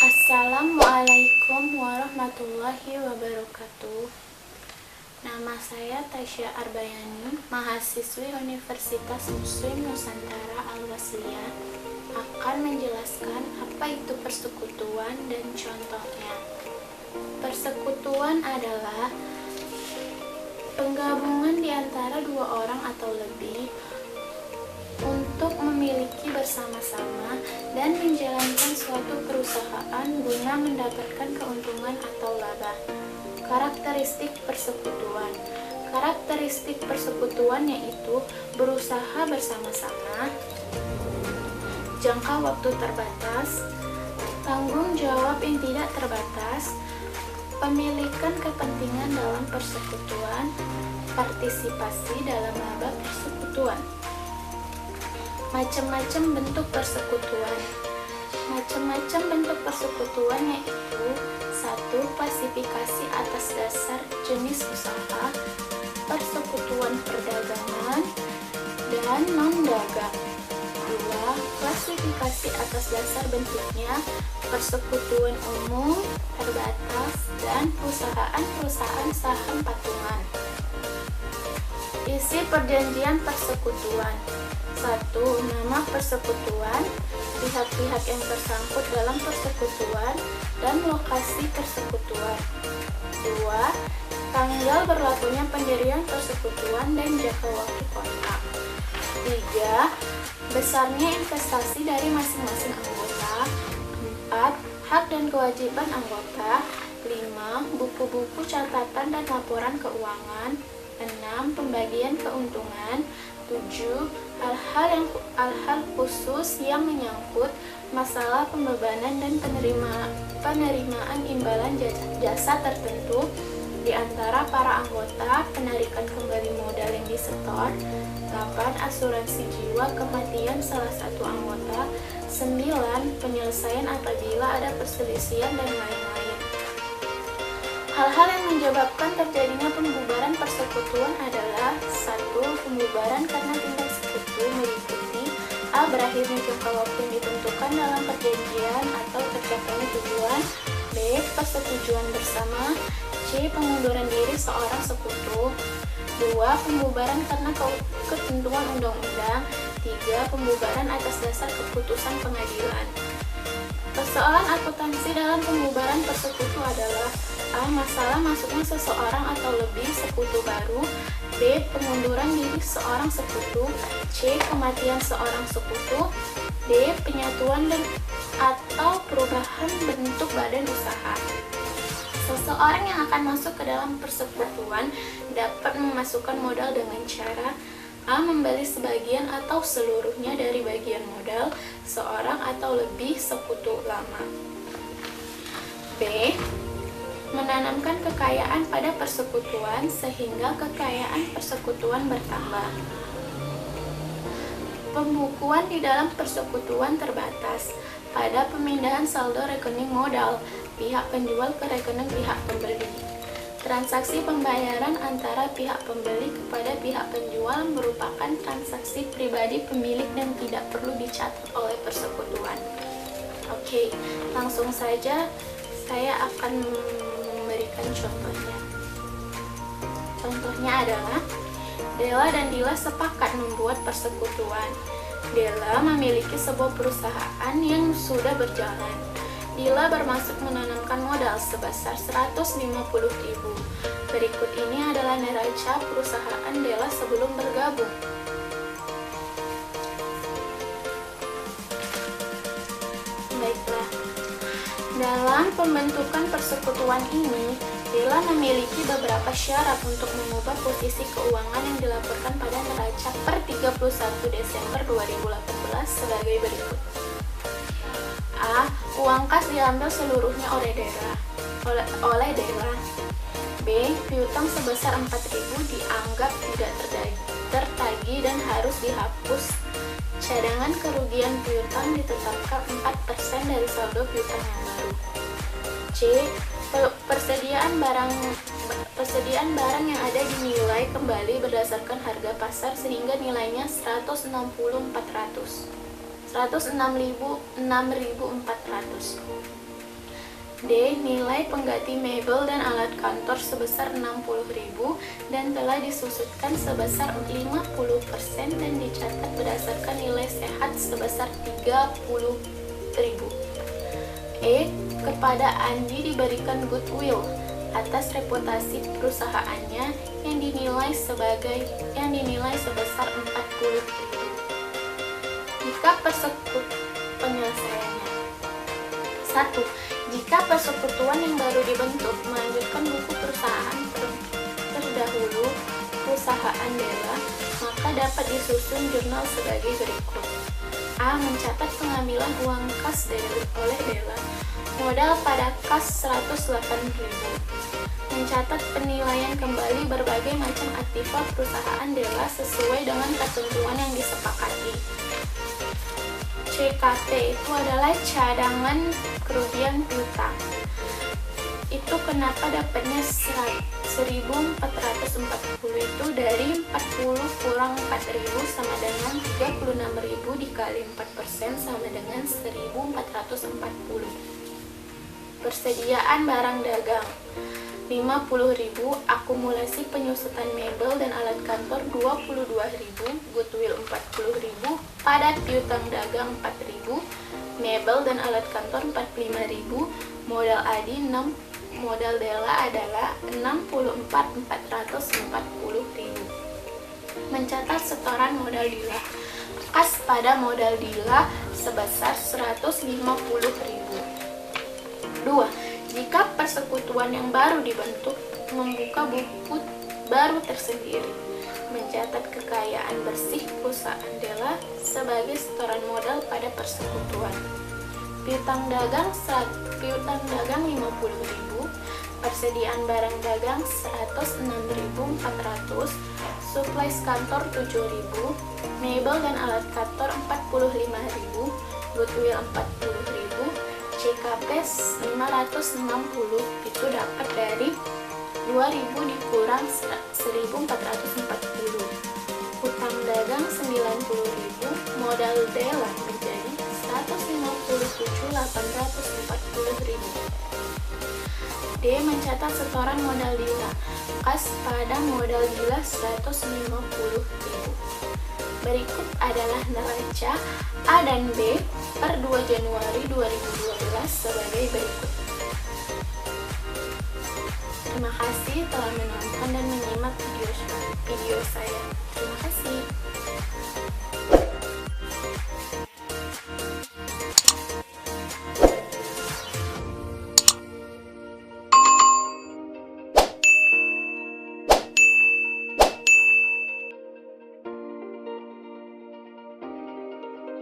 Assalamualaikum warahmatullahi wabarakatuh. Nama saya Tasya Arbayani, mahasiswi Universitas Muslim Nusantara Al-Wasliyah, akan menjelaskan apa itu persekutuan dan contohnya. Persekutuan adalah penggabungan di antara dua orang atau lebih untuk memiliki bersama-sama dan menjalankan suatu perusahaan guna mendapatkan keuntungan atau laba. Karakteristik persekutuan. Karakteristik persekutuan yaitu berusaha bersama-sama, jangka waktu terbatas, tanggung jawab yang tidak terbatas, pemilikan kepentingan dalam persekutuan, partisipasi dalam laba persekutuan. Macam-macam bentuk persekutuan. Macam-macam bentuk persekutuan yaitu 1. Klasifikasi atas dasar jenis usaha, persekutuan perdagangan, dan non-dagang. 2. Klasifikasi atas dasar bentuknya, persekutuan umum, terbatas, dan perusahaan-perusahaan saham patungan. Isi perjanjian persekutuan. 1. Nama persekutuan, pihak-pihak yang tersangkut dalam persekutuan, dan lokasi persekutuan. 2. Tanggal berlakunya pendirian persekutuan dan jangka waktu kontrak. 3. Besarnya investasi dari masing-masing anggota. 4. Hak dan kewajiban anggota. 5. Buku-buku catatan dan laporan keuangan. 6. Pembagian keuntungan. 7. Hal-hal khusus yang menyangkut masalah pembebanan dan penerimaan imbalan jasa tertentu di antara para anggota, penarikan kembali modal yang disetor. 8. Asuransi jiwa kematian salah satu anggota. 9. Penyelesaian apabila ada perselisihan dan lain-lain. Hal-hal yang menyebabkan terjadinya pembubaran persekutuan adalah 1. Pembubaran karena tindak sekutu meliputi A. Berakhirnya jangka waktu yang ditentukan dalam perjanjian atau tercapainya tujuan. B. Persetujuan bersama. C. Pengunduran diri seorang sekutu. 2. Pembubaran karena ketentuan undang-undang. 3. Pembubaran atas dasar keputusan pengadilan. Persoalan akuntansi dalam pembubaran persekutu adalah A. Masalah masuknya seseorang atau lebih sekutu baru. B. Pengunduran diri seorang sekutu. C. Kematian seorang sekutu. D. Penyatuan dan atau perubahan bentuk badan usaha. Seseorang yang akan masuk ke dalam persekutuan dapat memasukkan modal dengan cara A. Membeli sebagian atau seluruhnya dari bagian modal seorang atau lebih sekutu lama. B. Menanamkan kekayaan pada persekutuan sehingga kekayaan persekutuan bertambah. Pembukuan di dalam persekutuan terbatas. Pada pemindahan saldo rekening modal pihak penjual ke rekening pihak pembeli. Transaksi pembayaran antara pihak pembeli kepada pihak penjual merupakan transaksi pribadi pemilik dan tidak perlu dicatat oleh persekutuan. Oke, langsung saja saya akan memberikan contohnya. Contohnya adalah Della dan Dila sepakat membuat persekutuan. Della memiliki sebuah perusahaan yang sudah berjalan. Dila bermaksud menanamkan modal sebesar 150.000. Berikut ini adalah neraca perusahaan Della sebelum bergabung. Baiklah, dalam pembentukan persekutuan ini, Della memiliki beberapa syarat untuk mengubah posisi keuangan yang dilaporkan pada neraca per 31 Desember 2018 sebagai berikut. A. Uang kas diambil seluruhnya oleh Della. B. Piutang sebesar 4.000 dianggap tidak tertagih dan harus dihapus. Cadangan kerugian piutang ditetapkan 4% dari saldo piutang yang baru. C. Persediaan barang yang ada dinilai kembali berdasarkan harga pasar sehingga nilainya 106.400. D. Nilai pengganti mebel dan alat kantor sebesar 60.000 dan telah disusutkan sebesar 50% dan dicatat berdasarkan nilai sehat sebesar 30.000. E. Kepada Andi diberikan goodwill atas reputasi perusahaannya yang dinilai sebesar 40.000. Jika penyelesaiannya 1. Jika persekutuan yang baru dibentuk melanjutkan buku perusahaan terdahulu perusahaan Della, maka dapat disusun jurnal sebagai berikut. A. Mencatat pengambilan uang kas oleh Della. Modal pada kas 108.000. Mencatat penilaian kembali berbagai macam aktiva perusahaan Della sesuai dengan ketentuan yang disepakati. CKP itu adalah cadangan kerugian piutang. Itu kenapa dapatnya 1.440 itu dari 40 kurang 4.000 sama dengan 36.000 dikali 4% sama dengan 1.440. Persediaan barang dagang 50.000, akumulasi penyusutan mebel dan alat kantor 22.000, goodwill 40.000, padat piutang dagang 4.000, mebel dan alat kantor 45.000, modal Adi 6, modal Della adalah 64.440.000. Mencatat setoran modal Dilla. Kas pada modal Dilla sebesar 150.000. 2. Jika persekutuan yang baru dibentuk membuka buku baru tersendiri, mencatat kekayaan bersih perusahaan Della sebagai setoran modal pada persekutuan. Piutang dagang 50.000, persediaan barang dagang 106.400, supplies kantor 7.000, mebel dan alat kantor 45.000, goodwill 40.000, CKP 560 itu dapat dari 2.000 dikurang 1.440. Utang dagang 90.000, modal Della menjadi 157.840.000. D. Mencatat setoran modal Dilla. Kas pada modal Dilla 150.000. Berikut adalah neraca A dan B per 2 Januari 2012 sebagai berikut. Terima kasih telah menonton dan menyimak video saya. Terima kasih.